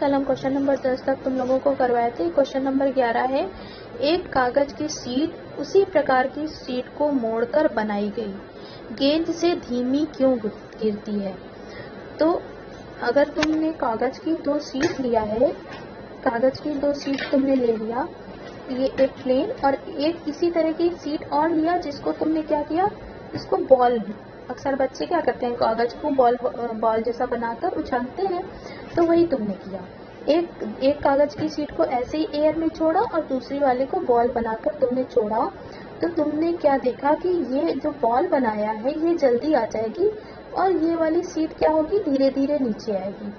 कल हम question number 10 तक तुम लोगों को करवाए थे। क्वेश्चन नंबर 11 है, एक कागज की शीट उसी प्रकार की शीट को मोड़कर बनाई गई, गेंद से धीमी क्यों गिरती है। तो अगर तुमने कागज की 2 शीट लिया है, कागज की 2 शीट तुमने ले लिया, ये एक प्लेन और एक इसी तरह की शीट और लिया जिसको तुमने क्या किया, इसको बॉल, अक्सर बच्चे क्या करते हैं, कागज को बॉल जैसा बनाकर उछलते हैं, तो वही तुमने किया। एक कागज की शीट को ऐसे ही एयर में छोड़ा और दूसरी वाले को बॉल बनाकर तुमने छोड़ा। तो तुमने क्या देखा कि ये जो बॉल बनाया है ये जल्दी आ जाएगी और ये वाली शीट क्या होगी, धीरे धीरे नीचे आएगी।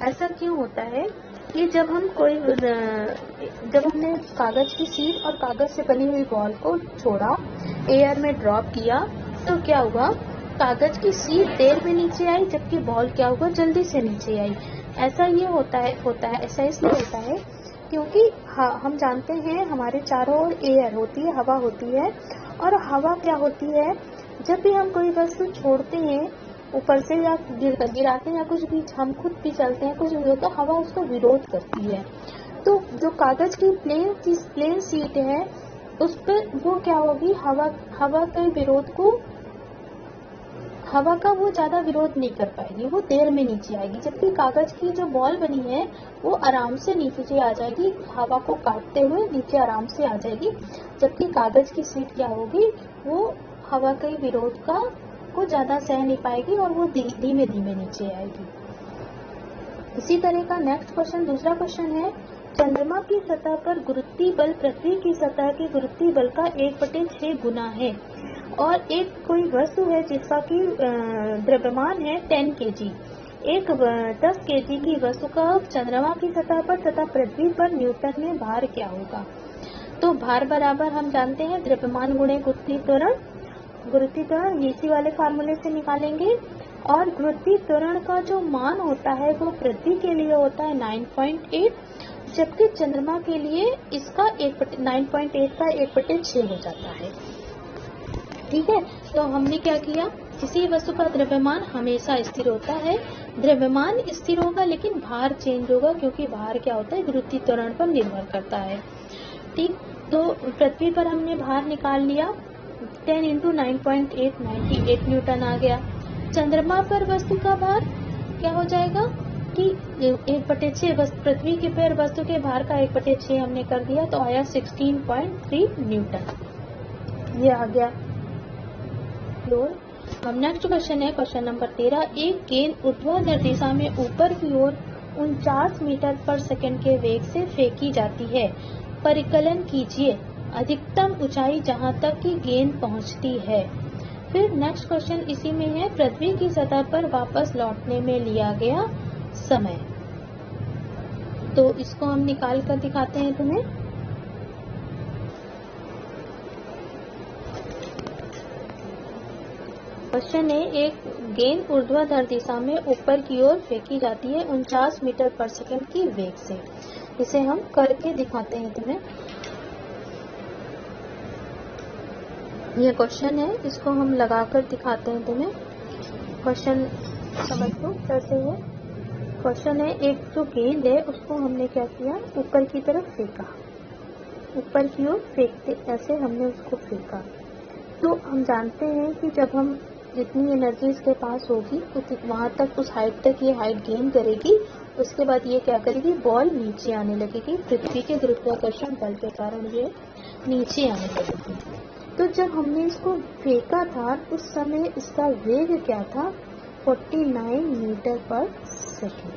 ऐसा क्यों होता है कि जब हमने कागज की शीट और कागज से बनी हुई बॉल को छोड़ा, एयर में ड्रॉप किया, तो क्या हुआ, कागज की शीट देर में नीचे आई जबकि बॉल क्या हुआ, जल्दी से नीचे आई। ऐसा ये होता है ऐसा इसलिए होता है क्योंकि हम जानते हैं हमारे चारों ओर एयर होती है, हवा होती है, और हवा क्या होती है, जब भी हम कोई वस्तु छोड़ते हैं ऊपर से या गिराते हैं या कुछ भी, हम खुद भी चलते हैं कुछ भी, तो हवा उसका विरोध करती है। तो जो कागज की प्लेन शीट है उस पर वो क्या होगी, हवा के विरोध को, हवा का वो ज्यादा विरोध नहीं कर पाएगी, वो देर में नीचे आएगी। जबकि कागज की जो बॉल बनी है वो आराम से नीचे आ जाएगी, हवा को काटते हुए नीचे आराम से आ जाएगी। जबकि कागज की शीट क्या होगी, वो हवा के विरोध को ज्यादा सह नहीं पाएगी और वो धीमे धीमे नीचे आएगी। इसी तरह का नेक्स्ट क्वेश्चन, दूसरा क्वेश्चन है, चंद्रमा की सतह पर गुरुत्वीय बल पृथ्वी की सतह के गुरुत्वीय बल का 1/6 गुना है और एक कोई वस्तु है जिसका की द्रव्यमान है 10 kg। एक 10 kg की वस्तु का चंद्रमा की सतह पर तथा पृथ्वी पर न्यूटन में भार क्या होगा। तो भार बराबर हम जानते हैं द्रव्यमान गुणे गुरुत्वीय त्वरण इसी वाले फार्मूले से निकालेंगे। और गुरुत्वीय त्वरण का जो मान होता है वो पृथ्वी के लिए होता है 9.8, जबकि चंद्रमा के लिए इसका 9.8 का 1/6 हो जाता है। ठीक है, तो हमने क्या किया, किसी वस्तु का द्रव्यमान हमेशा स्थिर होता है, द्रव्यमान स्थिर होगा लेकिन भार चेंज होगा, क्योंकि भार क्या होता है, गुरुत्वीय त्वरण पर निर्भर करता है। ठीक, तो पृथ्वी पर हमने भार निकाल लिया, 10 × 9.8 98 न्यूटन आ गया। चंद्रमा पर वस्तु का भार क्या हो जाएगा कि 1/6, पृथ्वी के पर वस्तु के भार का 1/6 हमने कर दिया, तो आया 16.3 न्यूटन, ये आ गया। अब नेक्स्ट क्वेश्चन है क्वेश्चन नंबर 13, एक गेंद ऊर्ध्वाधर दिशा में ऊपर की ओर 49 मीटर पर सेकंड के वेग से फेंकी जाती है। परिकलन कीजिए अधिकतम ऊंचाई जहां तक कि गेंद पहुंचती है। फिर नेक्स्ट क्वेश्चन इसी में है, पृथ्वी की सतह पर वापस लौटने में लिया गया समय। तो इसको हम निकाल कर दिखाते हैं तुम्हें। क्वेश्चन है, एक गेंद ऊर्ध्वाधर दिशा में ऊपर की ओर फेंकी जाती है 49 मीटर पर सेकंड की वेग से। इसे हम करके दिखाते हैं तुम्हें। ये क्वेश्चन है, इसको हम लगाकर दिखाते हैं तुम्हें। क्वेश्चन समझ लो कैसे है। क्वेश्चन है, एक जो गेंद है उसको हमने क्या किया, ऊपर की तरफ फेंका, ऊपर की ओर फेंकते ऐसे हमने उसको फेंका। तो हम जानते हैं कि जब हम जितनी एनर्जी इसके पास होगी वहां तक, उस हाइट तक ये हाइट गेन करेगी, उसके बाद ये क्या करेगी, बॉल नीचे आने लगेगी, पृथ्वी के गुरुत्वाकर्षण बल के कारण ये नीचे आने लगेगी। तो जब हमने इसको फेंका था उस समय इसका वेग क्या था, 49 मीटर पर सेकेंड।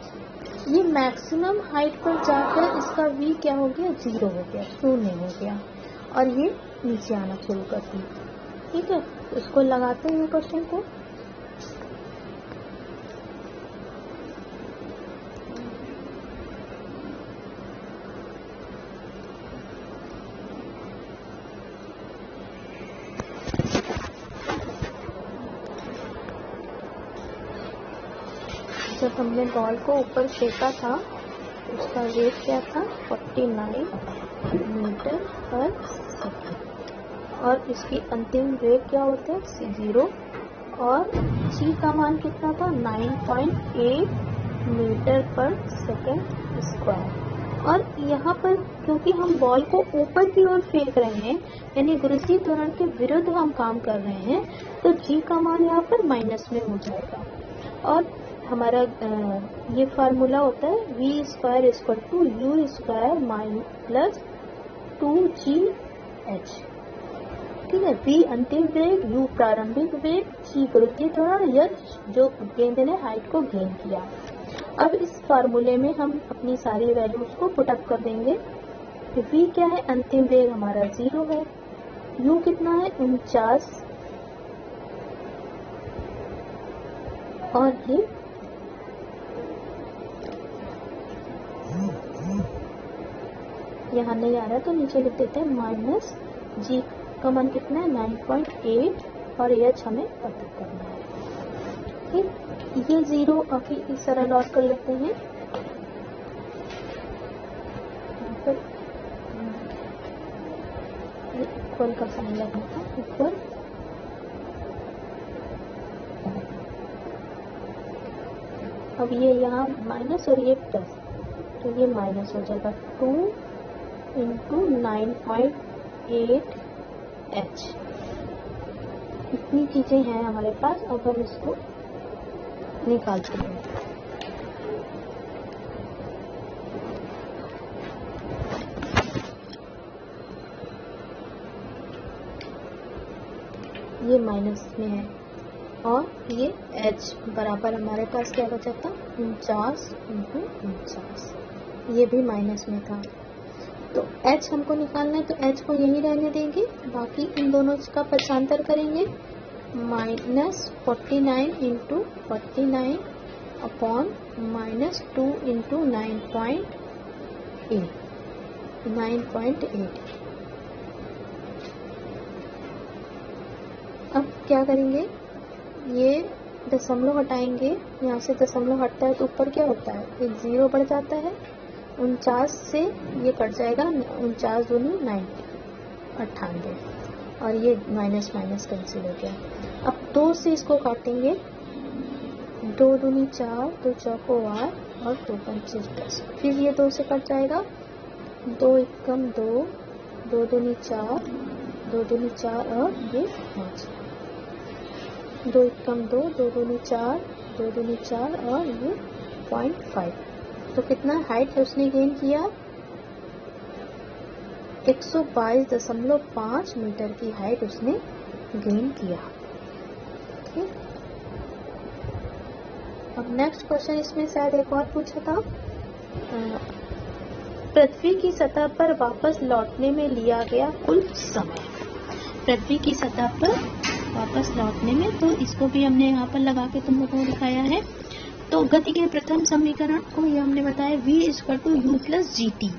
ये मैक्सिमम हाइट पर जाकर इसका v क्या हो गया, 0 हो गया, 0 हो गया, और ये नीचे आना शुरू कर दी। ठीक है, इसको लगाते हैं क्वेश्चन को। जब हमने बॉल को ऊपर फेंका था उसका वेग क्या था, 49 मीटर पर सेकेंड, और इसकी अंतिम वेग क्या होता है, 0, और c का मान कितना था, 9.8 मीटर पर सेकेंड स्क्वायर। और यहाँ पर क्योंकि हम बॉल को ऊपर की ओर फेंक रहे हैं, यानी गुरुत्वीय त्वरण के विरुद्ध हम काम कर रहे हैं, तो जी का मान यहाँ पर माइनस में हो जाएगा। और हमारा ये फार्मूला होता है v square equal to u square plus 2gh। ठीक है, v अंतिम वेग, u प्रारंभिक वेग, g गुरुत्वीय त्वरण, h जो गेंद ने हाइट को गेन किया। अब इस फार्मूले में हम अपनी सारी वैल्यूज को पुटअप कर देंगे। तो v क्या है, अंतिम वेग हमारा 0 है, u कितना है 49, और ये यहाँ नहीं आ रहा तो नीचे लिख देते हैं माइनस जी का मान कितना है 9.8, और एच हमें पता करना है। ठीक, ये 0 अभी इस तरह लॉस कर लेते हैं। इक्वल का साइन लगना था, इक्वल। अब ये यहाँ माइनस और ये प्लस, तो ये माइनस हो जाएगा 2 इंटू 9.8h। इतनी चीजें हैं हमारे पास। अब हम इसको निकालते हैं। ये माइनस में है, और ये h बराबर हमारे पास क्या बचा था 49 इंटू 49, ये भी माइनस में था। तो h हमको निकालना है, तो h को यही रहने देंगे, बाकी इन दोनों का पक्षांतर करेंगे। -49 इंटू 49 अपॉन -2 इंटू 9.8। अब क्या करेंगे, ये दशमलव हटाएंगे, यहाँ से दशमलव हटता है तो ऊपर क्या होता है, एक 0 बढ़ जाता है। 49 से ये कट जाएगा, 49 दूनी 9, 98, और ये माइनस माइनस कैंसिल हो गया। अब 2 से इसको काटेंगे, 2 दूनी 4, 2 चौको 8, और 2 पंचे 10, फिर ये 2 से कट जाएगा, 2 एकम 2, 2 दूनी 4, 2 दूनी 4, और ये 5, 2 एकम 2, 2 दूनी 4, 2 दूनी 4, और ये 0.5। तो कितना हाइट है उसने गेन किया, 122.5 मीटर की हाइट उसने गेन किया। ठीक, अब नेक्स्ट क्वेश्चन इसमें शायद एक और पूछा था, पृथ्वी की सतह पर वापस लौटने में लिया गया कुल समय। पृथ्वी की सतह पर वापस लौटने में, तो इसको भी हमने यहाँ पर लगा के तुम लोगों को दिखाया है। तो गति के प्रथम समीकरण को ये हमने बताया v equal to u plus g t.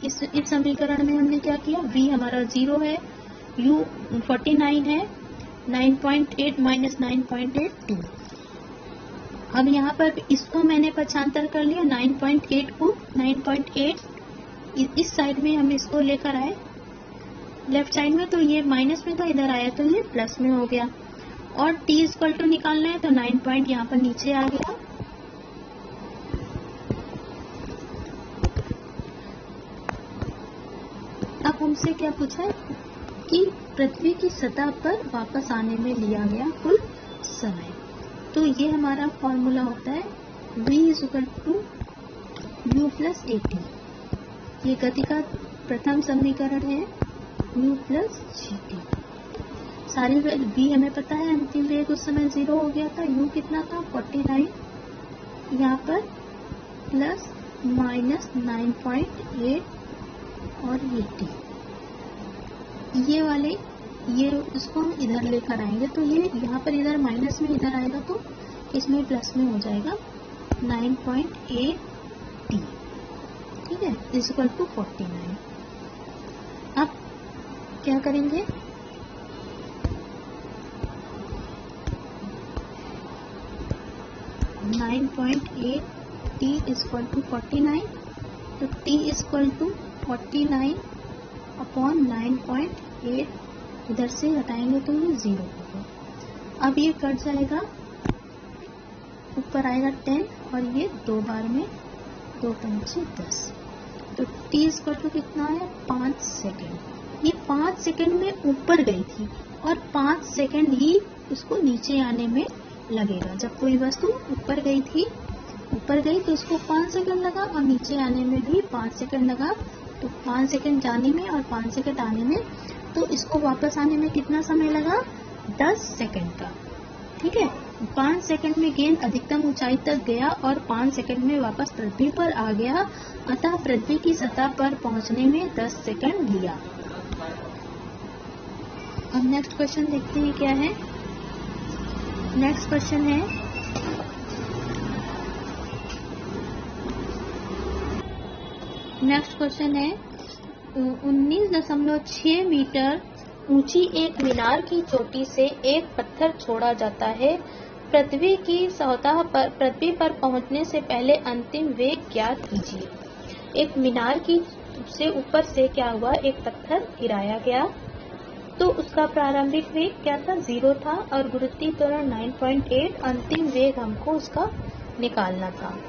इस समीकरण में हमने क्या किया, v हमारा 0 है, u 49 है, 9.8 माइनस 9.8 2। अब यहाँ पर इसको मैंने पक्षांतर कर लिया, 9.8 को 9.8 इस साइड में हम इसको लेकर आए लेफ्ट साइड में, तो ये माइनस में था, इधर आया तो ये प्लस में हो गया। और t इक्वल टू निकालना है, तो 9 पॉइंट यहाँ पर नीचे आ गया। अब हमसे क्या पूछा है कि पृथ्वी की सतह पर वापस आने में लिया गया कुल समय। तो ये हमारा फॉर्मूला होता है v equal to u plus a t. ये गति का प्रथम समीकरण है, u प्लस जी टी। सारी v हमें पता है, अंतिम वेग उस समय 0 हो गया था, u कितना था 49, यहाँ पर प्लस माइनस 9.8, और ये t, ये वाले ये इसको हम इधर लेकर आएंगे, तो ये यहाँ पर इधर माइनस में इधर आएगा, तो इसमें प्लस में हो जाएगा 9.8t। ठीक है, इक्वल टू 49। अब क्या करेंगे, t इक्वल टू 49, तो t इक्वल टू 49 अपॉन 9.8, इधर से हटाएंगे तो ये 0 होगा। अब ये कट जाएगा, ऊपर आएगा 10 और ये 2 बार में 2 पंचे 10, तो t इक्वल टू कितना है 5 सेकेंड। ये 5 सेकेंड में ऊपर गई थी और 5 सेकेंड ही उसको नीचे आने में लगेगा। जब कोई वस्तु ऊपर गई थी, ऊपर गई तो उसको 5 सेकेंड लगा और नीचे आने में भी 5 सेकेंड लगा, तो 5 सेकेंड जाने में और 5 सेकेंड आने में, तो इसको वापस आने में कितना समय लगा 10 सेकेंड का। ठीक है, 5 सेकेंड में गेंद अधिकतम ऊंचाई तक गया और 5 सेकेंड में वापस पृथ्वी पर आ गया, अतः पृथ्वी की सतह पर पहुंचने में 10 सेकेंड लिया। अब नेक्स्ट क्वेश्चन देखते हैं क्या है। नेक्स्ट क्वेश्चन है नेक्स्ट क्वेश्चन है 19.6 मीटर ऊंची एक मीनार की चोटी से एक पत्थर छोड़ा जाता है। पृथ्वी की सतह पर पृथ्वी पर पहुंचने से पहले अंतिम वेग ज्ञात कीजिए। एक मीनार की से ऊपर से क्या हुआ, एक पत्थर गिराया गया, तो उसका प्रारंभिक वेग क्या था 0 था और गुरुत्वीय त्वरण 9.8, अंतिम वेग हमको उसका निकालना था।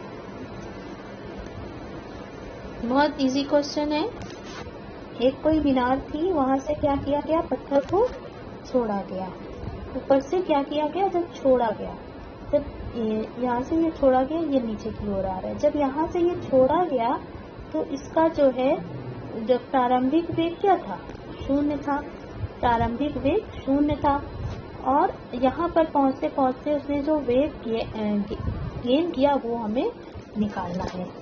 बहुत इजी क्वेश्चन है। एक कोई मीनार थी, वहां से क्या किया गया, पत्थर को छोड़ा गया। ऊपर से क्या किया गया, जब छोड़ा गया, जब यहाँ से ये छोड़ा गया, ये नीचे की ओर आ रहा है, जब यहाँ से ये छोड़ा गया तो इसका जो है जब प्रारंभिक वेग क्या था 0 था, प्रारंभिक वेग 0 था और यहाँ पर पहुँचते पहुँचते उसने जो वेग गेन किया वो हमें निकालना है।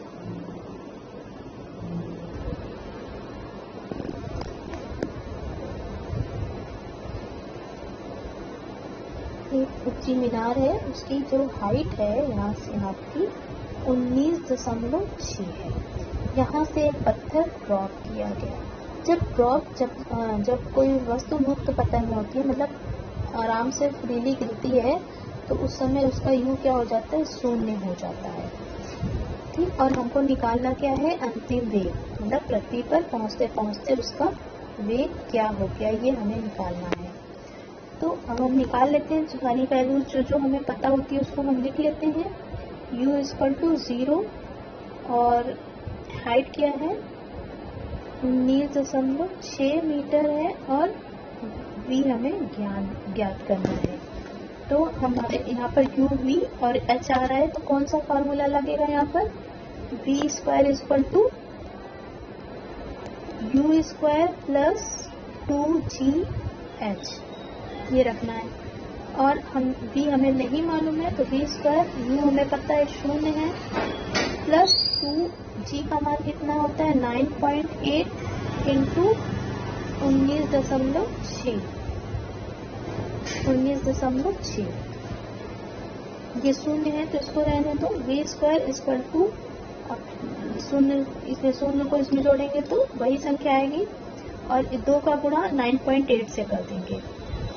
एक ऊंची मीनार है, उसकी जो हाइट है यहाँ से यहाँ की 19.6 है। यहाँ से एक पत्थर ड्रॉप किया गया। जब कोई वस्तु मुक्त पतन होती है, मतलब आराम से फ्रीली गिरती है, तो उस समय उसका यू क्या हो जाता है, 0 हो जाता है। ठीक, और हमको निकालना क्या है, अंतिम वेग, मतलब पृथ्वी पर पहुँचते पहुँचते उसका वेग क्या हो गया, ये हमें निकालना है। तो अब हम निकाल लेते हैं सारी वैल्यूज जो हमें पता होती है उसको हम लिख लेते हैं। u इक्वल टू 0 और हाइट क्या है 19.6 मीटर है और v हमें ज्ञात करना है। तो हमारे यहाँ पर u v और h आ रहा है, तो कौन सा फार्मूला लगेगा यहाँ पर, v square equal to u square plus 2gh, ये रखना है। और हम v हमें नहीं मालूम है, तो v स्क्वायर, u हमें पता है 0 है, प्लस 2g का मान कितना होता है 9.8 इंटू 19.6, ये 0 है तो इसको रहने दो। v स्क्वायर इक्वल टू 0, इसमें 0 को इसमें जोड़ेंगे तो वही संख्या आएगी और 2 का गुणा 9.8 से कर देंगे,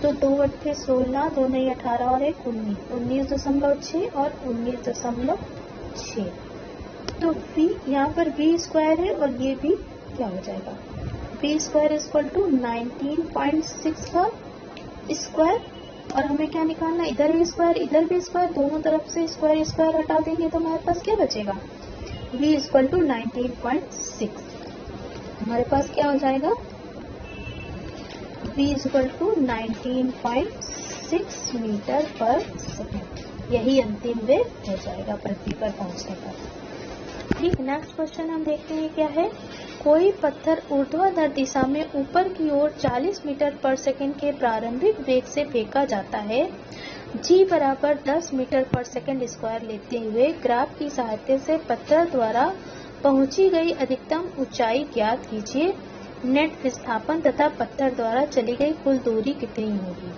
तो 2 8 16, 2 नहीं 18 और 1 19, 19.6 और 19.6। तो v यहाँ पर v स्क्वायर है और ये भी क्या हो जाएगा, v स्क्वायर इक्वल टू 19.6 का स्क्वायर, और हमें क्या निकालना, इधर भी स्क्वायर, दोनों तरफ से स्क्वायर हटा देंगे तो हमारे पास क्या बचेगा, v इक्वल टू 19.6। हमारे पास क्या हो जाएगा, v इक्वल टू 19.6 मीटर पर सेकेंड, यही अंतिम वेग हो जाएगा पृथ्वी पर पहुंचने पर। ठीक, नेक्स्ट क्वेश्चन हम देखते हैं क्या है। कोई पत्थर ऊर्ध्वाधर दिशा में ऊपर की ओर 40 मीटर पर सेकेंड के प्रारंभिक वेग से फेंका जाता है। g बराबर 10 मीटर पर सेकेंड स्क्वायर लेते हुए ग्राफ की सहायता से पत्थर द्वारा पहुंची गई अधिकतम ऊंचाई ज्ञात कीजिए। नेट विस्थापन तथा पत्थर द्वारा चली गई कुल दूरी कितनी होगी।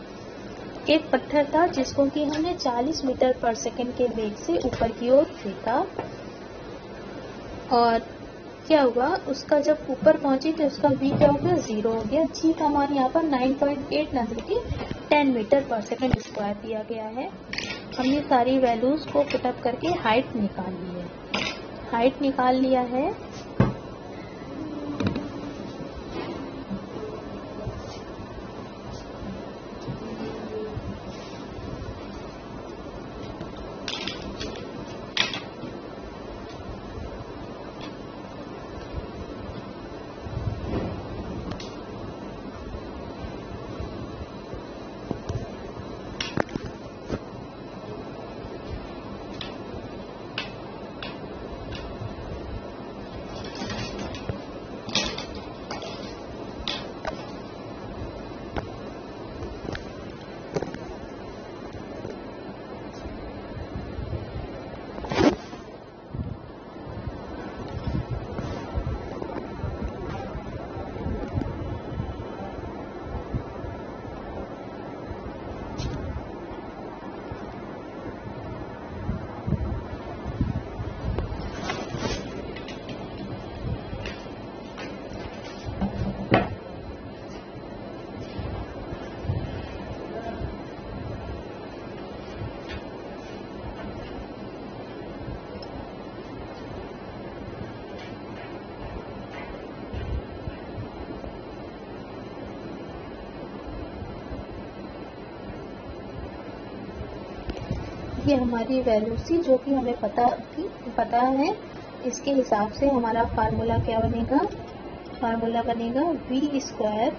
एक पत्थर था जिसको कि हमने 40 मीटर पर सेकेंड के वेग से ऊपर की ओर फेंका और क्या हुआ, उसका जब ऊपर पहुंची तो उसका v क्या हो गया, 0 हो गया। g का मान यहाँ पर 9.8 न बल्कि 10 मीटर पर सेकेंड स्क्वायर दिया गया है। हमने सारी वैल्यूज को पुटअप करके हाइट निकाल ली है, हाइट निकाल लिया है। ये हमारी वैल्यू थी जो कि हमें पता है। इसके हिसाब से हमारा फार्मूला क्या बनेगा? फार्मूला बनेगा v square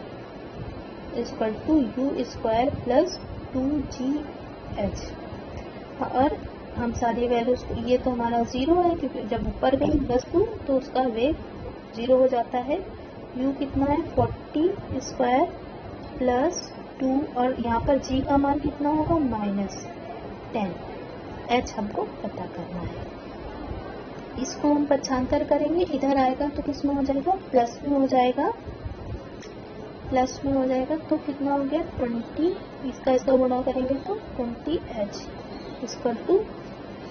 equal to u square plus 2gh। और हम सारी वैल्यूज, ये तो हमारा 0 है क्योंकि जब ऊपर गई वस्तु तो उसका वेग 0 हो जाता है। u कितना है? 40 स्क्वायर प्लस 2, और यहाँ पर g का मान कितना होगा? -10। h हमको पता करना है। इसको हम पक्षांतर करेंगे, इधर आएगा तो किस में हो जाएगा? प्लस में हो जाएगा। प्लस में हो जाएगा तो कितना हो गया? 20। इसका गुणा करेंगे तो 20h equal to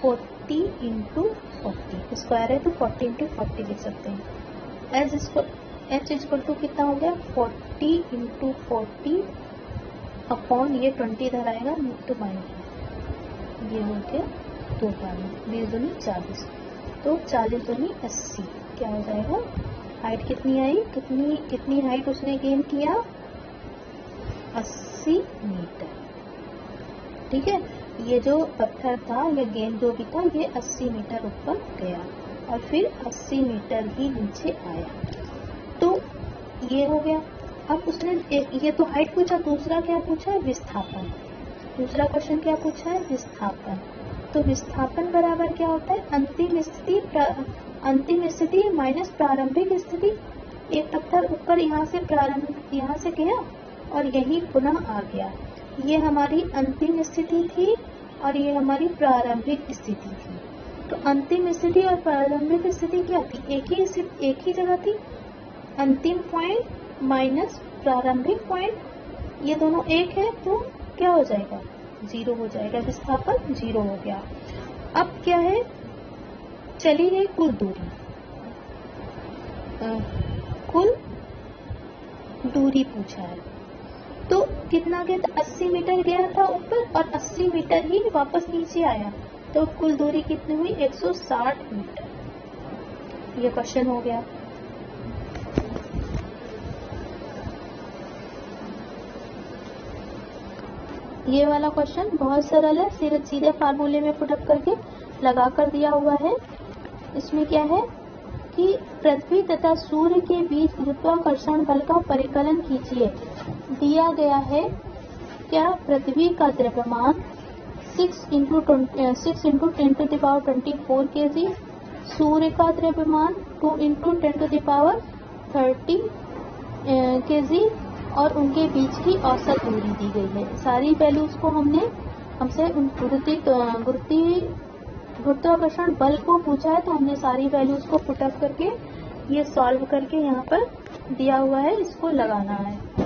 40 into 40। Square है तो 40 इंटू 40 लिख सकते हैं। h इक्वल टू कितना हो गया? 40 इंटू 40 अपॉन ये 20 इधर आएगा तो माइनस, ये हो गया 2 20 दूनी 40, तो 40 दूनी 80। क्या हो जाएगा? हाइट कितनी आई? कितनी हाइट उसने गेन किया? 80 मीटर। ठीक है, ये जो पत्थर था या गेंद जो भी था ये 80 मीटर ऊपर गया और फिर 80 मीटर ही नीचे आया। तो ये हो गया। अब उसने ये तो हाइट पूछा, दूसरा क्या पूछा है? विस्थापन। दूसरा क्वेश्चन क्या पूछा है? विस्थापन। तो विस्थापन बराबर क्या होता है? अंतिम स्थिति माइनस प्रारंभिक स्थिति। एक पत्थर ऊपर यहाँ से गया और यही पुनः आ गया। ये हमारी अंतिम स्थिति थी और ये हमारी प्रारंभिक स्थिति थी। तो अंतिम स्थिति और प्रारंभिक स्थिति क्या थी? एक ही जगह थी। अंतिम पॉइंट माइनस प्रारंभिक पॉइंट, ये दोनों एक है तो क्या हो जाएगा? 0 हो जाएगा। विस्थापन 0 हो गया। अब क्या है? चली गई कुल दूरी। कुल दूरी पूछा है तो कितना गया था? 80 मीटर गया था ऊपर और 80 मीटर ही वापस नीचे आया, तो कुल दूरी कितनी हुई? 160 मीटर। ये क्वेश्चन हो गया। ये वाला क्वेश्चन बहुत सरल है, सीधे फार्मूले में पुटअप करके लगा कर दिया हुआ है। इसमें क्या है कि पृथ्वी तथा सूर्य के बीच गुरुत्वाकर्षण बल का परिकलन कीजिए। दिया गया है क्या? पृथ्वी का द्रव्यमान 6 इंटू 10⁻24 kg, सूर्य का द्रव्यमान 2 इंटू 10⁻30 kg और उनके बीच की औसत दूरी दी गई है। सारी वैल्यूज को हमसे गुरुत्वाकर्षण बल को पूछा है तो हमने सारी वैल्यूज को पुटअप करके ये सॉल्व करके यहाँ पर दिया हुआ है, इसको लगाना है।